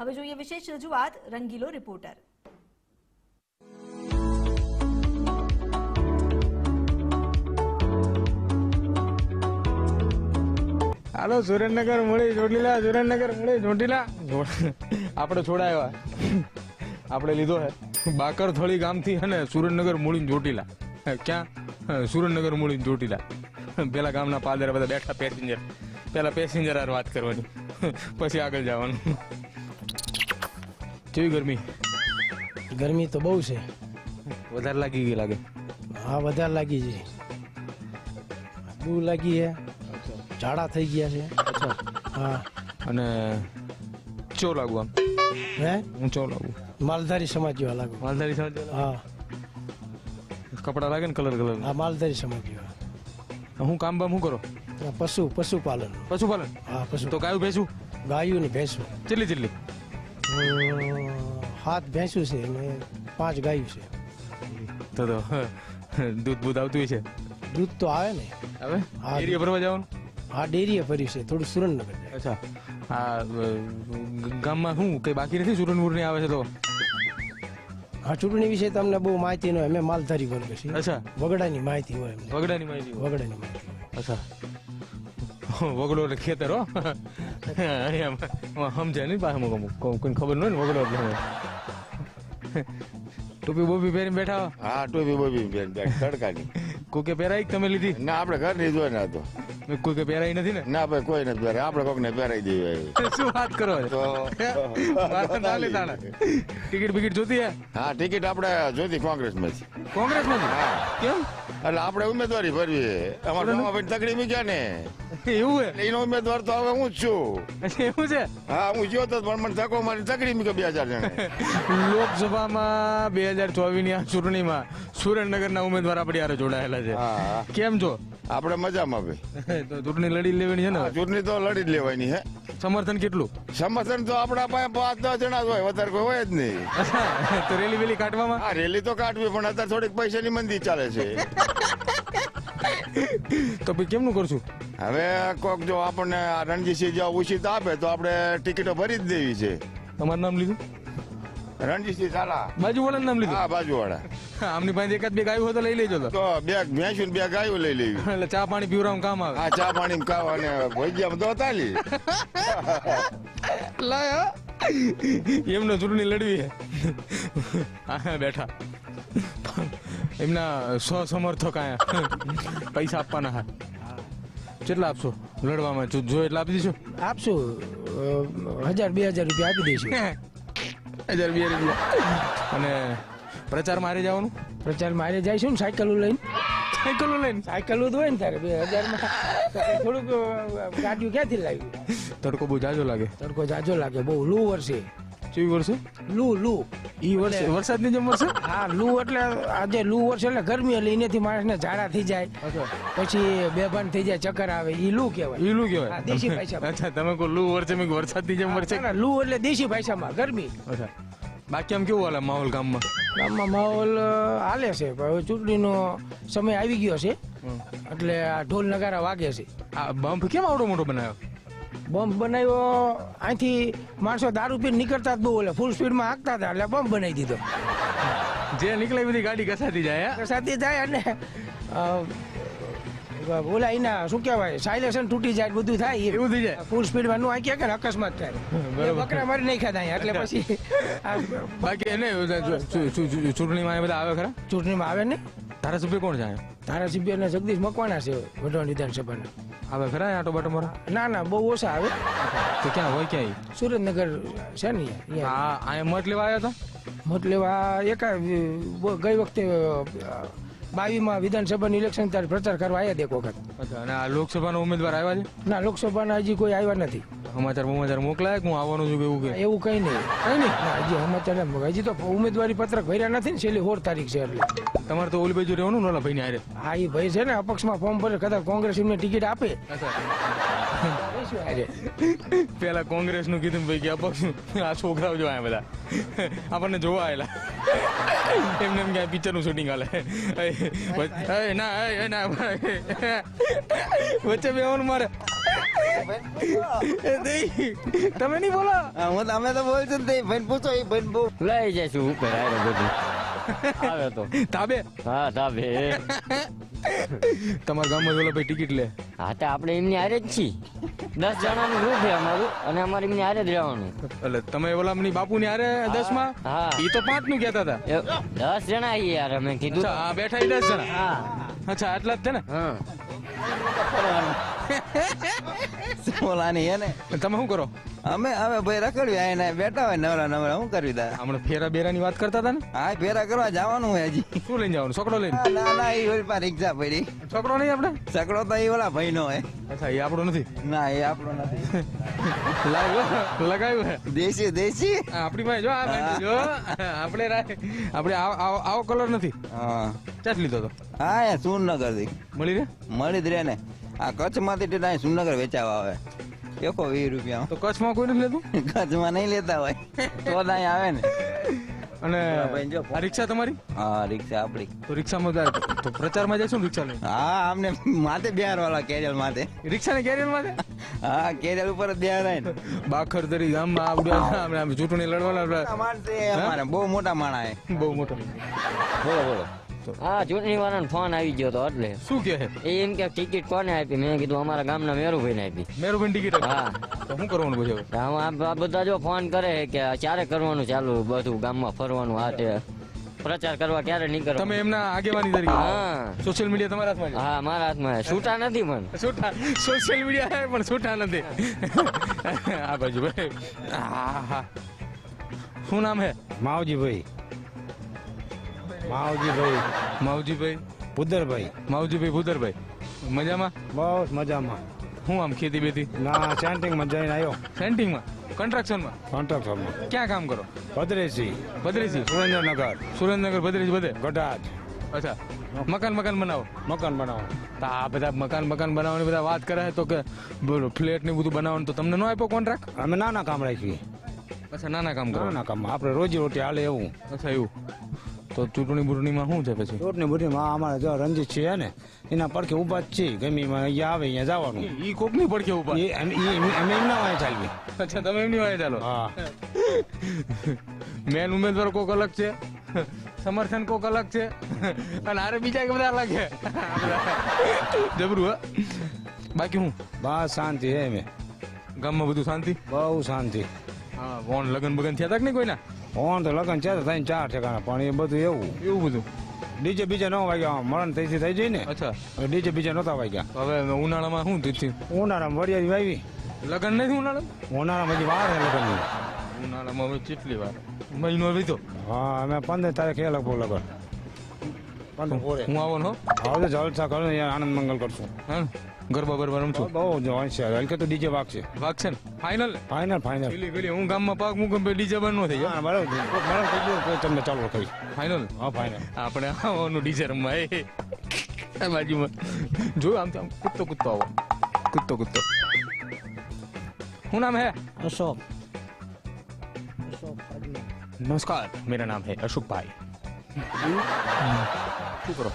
હવે જોઈએ વિશેષ રજૂઆત રંગીલો રિપોર્ટર. હાલો સુરેન્દ્રનગર મળી ચોટીલા, સુરેન્દ્રનગર મળી ચોટીલા. આપણે છોડાયા, આપણે લીધો હે બાકર થોડી ગામથી અને સુરેન્દ્રનગર મૂળી ચોટીલા. ક્યાં? સુરેન્દ્રનગર મૂળી ચોટીલા. પેલા ગામના પાદરા બધા બેઠા પેસેન્જર, પેલા પેસેન્જર હારે વાત કરવાની, પછી આગળ જવાનું. કેવી ગરમી? ગરમી તો બહુ છે. વધારે લાગી ગઈ લાગે? હા, વધારે લાગી છે. બહુ લાગી છે. ઝાડા થઈ ગયા છે. અચ્છા. હા. અને ચો લાગુ આમ? હે? હું ચો લાગુ? માલધારી સમાજ જેવા લાગુ. માલધારી સમાજ? હા. કપડા લાગે ને કલર કલર? હા, માલધારી સમાજ જેવા. હું કામ બામ શું કરો? પશુપાલન. પશુપાલન? હા, પશુ. તો ગાયું ભેંસું? ગાયું ને ભેંસું. કેટલી કેટલી? 7 ભેંસું છે અને 5 ગાયું છે. તો દૂધ બૂધ આવતું છે? દૂધ તો આવે ને. હવે હા. એરિયા ભરવા જવાનું? હા, ડેરીએ ભર્યું છે, થોડું સુરેન્દ્રનગર. અચ્છા. આ ગામમાં શું કઈ બાકી નથી? સુરેન્દ્રનગર ની આવે છે તો? હા, ચૂંટણી વિશે તમને બહુ માહિતી ન હોય. અમે માલધારી વર્ગ છીએ. અચ્છા. વગડાની માહિતી હોય એમને. વગડાની માહિતી હોય. વગડાની માહિતી હોય. અચ્છા. વગડો એટલે ખેતર હો. સમજાય નહીં પાછા અમુક કોઈ ખબર ન હોય ને વગડો એટલે ટોપી બોપી પહેરીને બેઠા? હા, ટોપી બોપી તડકાની. કોકે પહેરાઈ તમે લીધી? ના, આપણે ઘર ની જોઈ ના તો. કોકે પહેરાઈ નથી ને? ના ભાઈ, કોઈ નથી પહેરે. આપણે કોક ને પહેરાઈ દઈએ. શું વાત કરો? તો ટિકિટ બિકિટ જોતી હે? હા, ટિકિટ આપણે જોતી કોંગ્રેસ માંથી. કોંગ્રેસ માંથી? કેમ? એટલે આપણે ઉમેદવારી ભરવી. અમારા ભાઈ તકડી મૂક્યા ને એવું હે? એનો ઉમેદવાર તો હવે હું જ છું. એવું છે? હા, હું જ્યો તો પણ મને ધક્કો મારી તકડી મૂક્યો 2000 જણે. લોકસભામાં 2024 ની આ ચૂંટણીમાં સુરેન્દ્રનગરના ઉમેદવાર આપણી હારે જોડાયેલા છે. હા, કેમ છો? આપણે મજામાં ભાઈ. તો ચૂંટણી લડી લેવાની છે ને? હા, ચૂંટણી તો લડી જ લેવાની હે. સમર્થન કેટલું? સમર્થન તો આપણા પાસે 5-10 જણા જ હોય, વધારે કોઈ હોય જ નહીં. તો રેલી વેલી કાઢવામાં? હા, રેલી તો કાઢવી, પણ અત્યારે થોડીક પૈસાની મંદી ચાલે છે. તો પછી કેમનું કરશું? હવે કોક જો આપણને આ રણજીતસિંહ જો ઉચિત આપે તો આપણે ટિકિટો ભરી જ દેવી છે. તમારું નામ લીધું? રણજીતસિંહ ઝાલા. બાજુવાળાનું નામ લીધું? હા, બાજુવાળા. આમની પાસે એકાદ બે ગાયું હોય તો લઈ લેજો. તો 2 ભેંસું ને 2 ગાયું લઈ લેવી. એટલે ચા પાણી પીવડાવવાનું કામ આવે. હા, ચા પાણી ખાવા અને ભજીયા તો તાલી. લાય એમને ચૂંટણી લડવી છે. બેઠા એમના સમર્થક આયા પૈસા આપવાના. હા, કેટલા આપશો લડવામાં? જો એટલા આપી દઈશું. આપશું 1000-2000 રૂપિયા આપી દઈશું. 1000-2000 રૂપિયા. અને પ્રચાર મારી જવાનું? પ્રચાર મારે જઈશું ને સાયકલો લઈને. સાયકલો લઈને? સાયકલો જ હોય ને તારે 2000 માં થોડુંક ગાડીઓ ક્યાંથી લાવી? તડકો બહુ જાજો લાગે. તડકો જાજો લાગે, બહુ લૂ વર્ષે. કેવી વર્ષે? લૂ ઈ વર્ષે વરસાદની જેમ વર્ષે? હા, લૂ એટલે આજે લૂ વર્ષે એટલે ગરમી, એટલે એનેથી માણસને ઝાડા થઈ જાય, પછી બેભાન થઈ જાય, ચક્કર આવે, ઈ લૂ કહેવાય. ઈ લૂ હા, કહેવાય? દેશી ભાષામાં. અચ્છા, તમે કહો લૂ વર્ષે, મેં વરસાદની જેમ વર્ષે. ના, લૂ એટલે દેશી ભાષામાં ગરમી. અચ્છા. બાકી આમ કેવું હાલે માહોલ ગામમાં? ગામમાં માહોલ હાલે છે, પણ હવે ચૂંટણીનો સમય આવી ગયો છે એટલે આ ઢોલ નગારા વાગે છે. આ બમ્પ કેમ આવડો મોટો બનાવ્યો? બોમ્બ બનાવ્યો અહીંથી માણસો દારૂ પીને નીકળતા જ બહુ, એટલે ફૂલ સ્પીડમાં હાંકતા હતા એટલે બોમ્બ બનાવી દીધો. જે નીકળે બધી ગાડી ઘસાતી જાય. સાથે જાય અને ઓલા એના શું કહેવાય, સાયલેશન તૂટી જાય, બધું થાય. એવું થઈ જાય? ફૂલ સ્પીડમાં નું આંકી કે અકસ્માત થાય. બરાબર. બકરા મારી નહીં ખાતા અહીંયા, એટલે પછી બાકી એને ચૂંટણીમાં એ બધા આવે ખરા? ચૂંટણીમાં આવે ને. ધારાસભ્ય કોણ છે? ધારાસભ્યને જગદીશ મકવાણા છે, વઢવાણ વિધાનસભાના. આવે ખરા આટો બાટો મારો? ના ના, બહુ ઓછા આવે. તો ક્યાં હોય? ક્યાં? સુરેન્દ્રનગર છે ને અહીંયા. આ મત લેવા આવ્યા હતા? મત લેવા ગઈ વખતે 22માં વિધાનસભાનું ઇલેક્શન ત્યારે પ્રચાર કરવા આવ્યા એક વખત. અચ્છા. અને આ લોકસભાનો ઉમેદવાર આવ્યા છે? ના, લોકસભાના હજી કોઈ આવ્યા નથી. સમાચાર મોકલાય હું આવવાનું છું કે એવું કે? એવું કઈ નહીં. કઈ નહીં? ના, હજી સમાચાર હજી તો ઉમેદવારી પત્રક ભર્યા નથી ને, છેલ્લી 16 તારીખ છે એટલે. તમારે તો ઓલી બાજુ રહેવાનું ને ઓલા ભાઈ ની હારે? હા, એ ભાઈ છે ને અપક્ષમાં ફોર્મ ભરે, કદાચ કોંગ્રેસ એમને ટિકિટ આપે. પેલા કોંગ્રેસ નું કીધું ભાઈ કે અપક્ષ આ છોકરાઓ જો આયા બધા આપણને જોવા આવેલા એમને એમ ક્યાંય પિક્ચર નું શૂટિંગ હાલે. ના વચ્ચે બેવાનું મારે તમે નહીં બોલો. હું અમે તો બોલશું જ નહીં. ભાઈ પૂછો એ ભાઈ બહુ લઈ જઈશું ઉપર આવ્યો બધું આવે તો તાબે હા તાબે તમારા ગામમાં ઓલા ભાઈ ટિકિટ લે. હા તો આપણે એમની હારે જ છીએ 10 જણાનું ગ્રુપ છે અમારું અને અમારે એમની હારે જ રહેવાનું એટલે તમે ઓલા બાપુ ની હારે 10 માં હા ઈ તો 5 નું કહેતા હતા. 10 જણા છીએ યાર અમે કીધું અચ્છા આ બેઠા 10 જણા. હા અચ્છા આટલા જ છે ને. હા બોલાની હે ને તમે શું કરો? અમે ભાઈ રખડ્યું એને બેઠા હોય નવરા નવરા શું કરવી તા હમણાં ફેરા બેરા ની વાત કરતા હતા ને. હા ફેરા કરવા જવાનું હોય હજી શું લઈને જવાનું? છોકરો લઈને? ના ના એ ઓલી પાસે રિક્ષા પડી છોકરો નહીં આપણે? સકડો તો એ ઓલા ભાઈ નો હોય અચ્છા એ આપણો નથી. ના એ આપણો નથી લગાવ્યું હે દેશી દેશી આપણી પાસે જો આ બેઠું જો આપણે આપણે આવો કલર નથી. હા ચાટ લીધો તો હા એ સુરનગર થી મળી રે. મળી જ રે ને આ કચ્છ માંથી ટેટા સુરનગર વેચાવા આવે 120 રૂપિયા તો કચ્છમાં કોઈ નથી લેતું કચ્છમાં નહીં લેતા હોય તો અહીં આવે ને અને ભાઈ જો. આ રિક્ષા તમારી? હા રિક્ષા આપડી તો રિક્ષામાં તો પ્રચારમાં જઈશું ને રિક્ષા લઈને. હા અમને માથે બિહાર વાળા કેરલ માથે રિક્ષા ને કેરિયરમાં છે. હા કેરલ ઉપર જ બિહાર આવે ને બાખર તરી ગામમાં આવડ્યા ચૂંટણી લડવાના માણસ છે અમારે બહુ મોટા માણા હે બહુ મોટો. બોલો બોલો હા ચૂંટણી વાળાનો ફોન આવી ગયો તો એટલે શું કે એ એમ કે ટિકિટ કોને આપી મેં કીધું અમારા ગામના મેરુભાઈ ને આપી મેરુબેન ટિકિટ હા તો શું કરવાનું પછી હવે? આ બધા જો ફોન કરે કે ક્યારે કરવાનું ચાલુ બધું ગામમાં ફરવાનું આ તે પ્રચાર કરવા ક્યારે નહીં કરવા તમે એમના આગેવાની તરીકે હા સોશિયલ મીડિયા તમારા હાથમાં છે? હા મારા હાથમાં છૂટા નથી પણ છૂટા સોશિયલ મીડિયા હે પણ છૂટા નથી. આ બાજુ ભાઈ હા હા શું નામ હે? માવજીભાઈ માવજીભાઈ માવજીભાઈ પુદરભાઈ માવજીભાઈ ભૂતરભાઈ મજામાં? બહુ મજામાં. હું આમ ખેતી બેતી ના સેન્ટિંગમાં જઈને આવ્યો સેન્ટિંગમાં કન્સ્ટ્રક્શનમાં કોન્ટ્રાક્ટરમાં ક્યાં કામ કરો? ભદ્રેશી ભદ્રેસી સુરેન્દ્રનગર સુરેન્દ્રનગર ભદ્રેસી બધે. ગઢાજ અચ્છા મકાન બનાવો. મકાન બનાવો. તો આ બધા મકાન બનાવવાની બધા વાત કરે છે તો કે બોલો ફ્લેટ ને બધું બનાવવાનું તો તમને ન આપ્યો કોન્ટ્રાક્ટ? અમે નાના કામ રાખીએ અચ્છા નાના કામ કરો. નાના કામ આપણે રોજી રોટી હાલે એવું. અચ્છા એવું. તો ચૂંટણી બૂંટણીમાં શું છે પછી? રોટની બુટીમાં અમારે જો રંજીત છે ને એના પડખે ઉભા જ છે ગમીમાં અહીંયા આવે અહીંયા જવાનું ઈ કોકની પડખે ઉભા. અમે એમના વાય ચાલવી. અચ્છા તમે એમની વાય ચાલો. હા મેન ઉમેદવાર કોક અલગ છે, સમર્થન કોક અલગ છે અને આરે બીજા કે બધા અલગ છે. જબરું હે. બાકી હું બસ શાંતિ હે મેં ગામમાં બધું શાંતિ? બહુ શાંતિ. હા કોણ લગન બગન થયા હતા કે નહીં કોઈના? ફોન તો લગન છે તો 3-4 ઠેકાણા પણ એ બધું એવું એવું બધું ડીજે બીજા ન વાગ્યા મરણ થઈ જાય ને અચ્છા ડીજે બીજા નહોતા વાગ્યા. હવે ઉનાળામાં શું થયું? ઉનાળામાં વરિયાળી વાવી. લગન નથી ઉનાળામાં? ઉનાળામાં હજી વાર હે લગનની. ઉનાળામાં હવે કેટલી વાર? મહિનો વીતો. હા અમે 15 તારીખે એ લગભગ લગન 15 પોરે હું આવો ને હવે જલસા કરો ને આનંદ મંગલ કરશું. હા ગરબા બરબા રમશું. બહુ જોઈન છે હલકે તો ડીજે વાગશે. વાગશે ને ફાઇનલ? Final final. પેલી હું ગામમાં પાક મૂકું ડીજે બંધ ન થઈ જાય. હા બરાબર બરાબર થઈ ગયું તો તમને ચાલુ રખાવી. ફાઇનલ? હા ફાઇનલ. આપણે આવવાનું ડીજે રમવા એ બાજુમાં જોયું આમ કૂદતો આવો કૂદતો શું નામ હે? અશોક. नमस्कार मेरा नाम है अशोक भाई. શું કરો?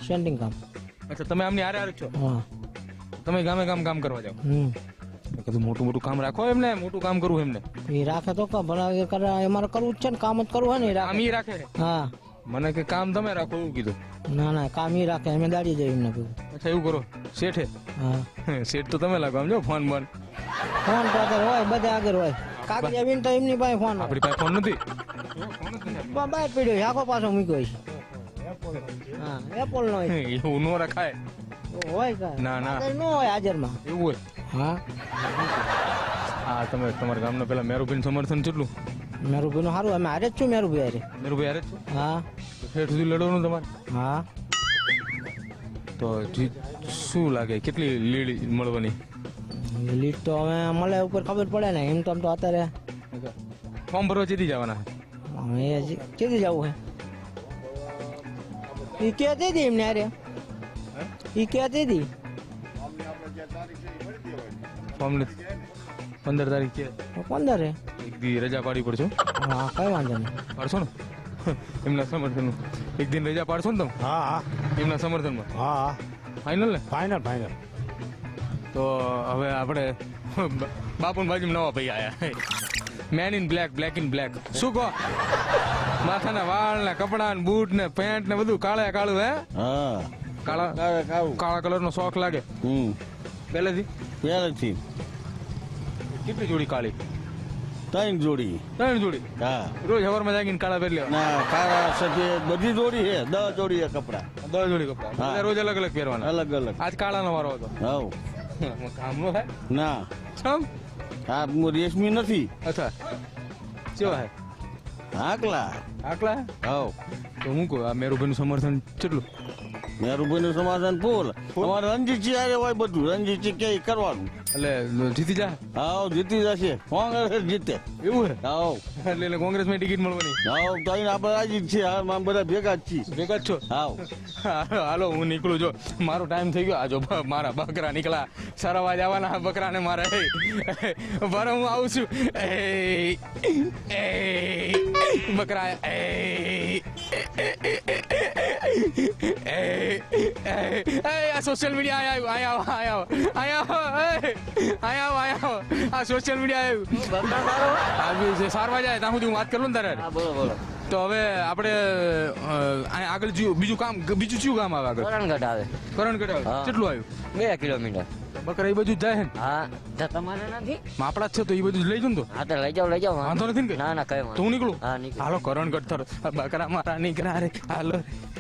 સેન્ટિંગ કામ. અચ્છા તમે આમની હારે હારે છો? હા. તમે ગામે કામ કરવા જાઓ? કીધું મોટું કામ રાખો એમને, મોટું કામ કરવું એમને. એ રાખે તો કા ભણાવે કરે અમારે કરવું જ છે ને કામ જ કરવું હોય ને કામ ઈ રાખે? હા. મને કે કામ તમે રાખો એવું કીધું. ના કામ ઈ રાખે અમે દાડી જઈએ એમને કીધું. અચ્છા એવું કરો. શેઠે? હા. શેઠ તો તમે લાગો આમ જો ફોન ફોન તો આગળ હોય બધા આગળ હોય. કાગળ આવીને તો એમની પાસે ફોન હોય. આપણી પાસે ફોન નથી. બહાર પડ્યો આખો પાછો મૂક્યો છે. હા એપલ નો એવું નો રખાય. હોય કા? ના નો હોય હાજરમાં. એવું હોય? હા. હા તમે તમારા ગામના પેલા મેરુભાઈ સમર્થન કેટલું? મેરુભાઈ નું સારું અમે હારે જ છું મેરુભાઈ હારે. મેરુભાઈ હારે જ છો? હા. શેઠ સુધી લડવાનું તમારે? હા. તો શું લાગે કેટલી લીડ મળવાની? લીડ તો હવે મળે ઉપર ખબર પડે ને એમ તો અત્યારે ફોર્મ ભરવા જેથી જવાના? કેદી જવું હે એ કહેતી હતી એમને અરે એ કહેતી હતી ફોર્મ 15 તારીખ છે. 15 હે એક દી રજા પાડી પડશો? હા કઈ વાંધો નહીં. પાડશો ને એમના સમર્થન? એક દિન રજા પાડશો ને તમે? હા એમના સમર્થનમાં? હા ફાઇનલ ને? Final final. તો હવે આપણે બાપુની બાજુમાં નવા ભાઈ આયા man in black, black in black. શું કહો? માથાના વાળ ને કપડા ને બૂટ ને પેન્ટ ને બધું કાળે કાળું હે? હા કાળા કલર નો શોખ લાગે પહેલેથી? પહેલેથી કેટલી જોડી કાળી? 3 જોડી. 3 જોડી? હા રોજ સવારમાં જાગીને કાળા પહેરી લેવા? ના કાળા સફેદ બધી જોડી છે. 10 જોડી છે કપડા. 10 જોડી કપડા હા. રોજ અલગ અલગ પહેરવાના? અલગ અલગ. આજ કાળાનો વારો હતો. હવ કામ નો થાય? ના ચમ? આ રેશમી નથી. અચ્છા કેવા હે? આકલા. આકલા? હવ તો હું કહું આ મેરુભાઈનું સમર્થન કેટલું? મેરુભાઈ નું સમાધાન ફૂલ. અમારે રણજીતજી હારે હોય બધું. રણજીતજી કે કરવાનું. એટલે જીતી જા? હાવ જીતી જશે. કોંગ્રેસ જીતે. એવું હે? હાવ એટલે કોંગ્રેસમાં ટિકિટ મળવાની? હાવ તો અહીં આપણે રાજી જ છીએ. હા બધા ભેગા જ છીએ. ભેગા જ છો? હાવ હાલો હું નીકળું. જો મારો ટાઈમ થઈ ગયો. આ જો મારા બકરા નીકળ્યા. સરવા જવાના બકરાને મારે. બરો હું આવું છું. બકરા આ સોશિયલ મીડિયા આયા આ સોશિયલ મીડિયા આવ્યું સારવા જાય ત્યાં સુધી હું વાત કરું ને તારે. હા બોલો બોલો. તો હવે આપણે આગળ બીજું શું કામ આવે આગળ? કરણગઢ આવે. કરણગઢ આવે? હા. કેટલું આવ્યું? 2 કિલોમીટર. બકરા એ બાજુ જ જાય છે ને? હા તો તમારે નથી? આપણા જ છે તો એ બધું જ લઈ જાઉં ને તો હા તો લઈ જાઓ વાંધો નથી ને કઈ? ના ના કઈ તો હું નીકળું. હા નીકળો. હાલો કરણગઢ થર બકરા મારા નીકળ્યા રે હાલો.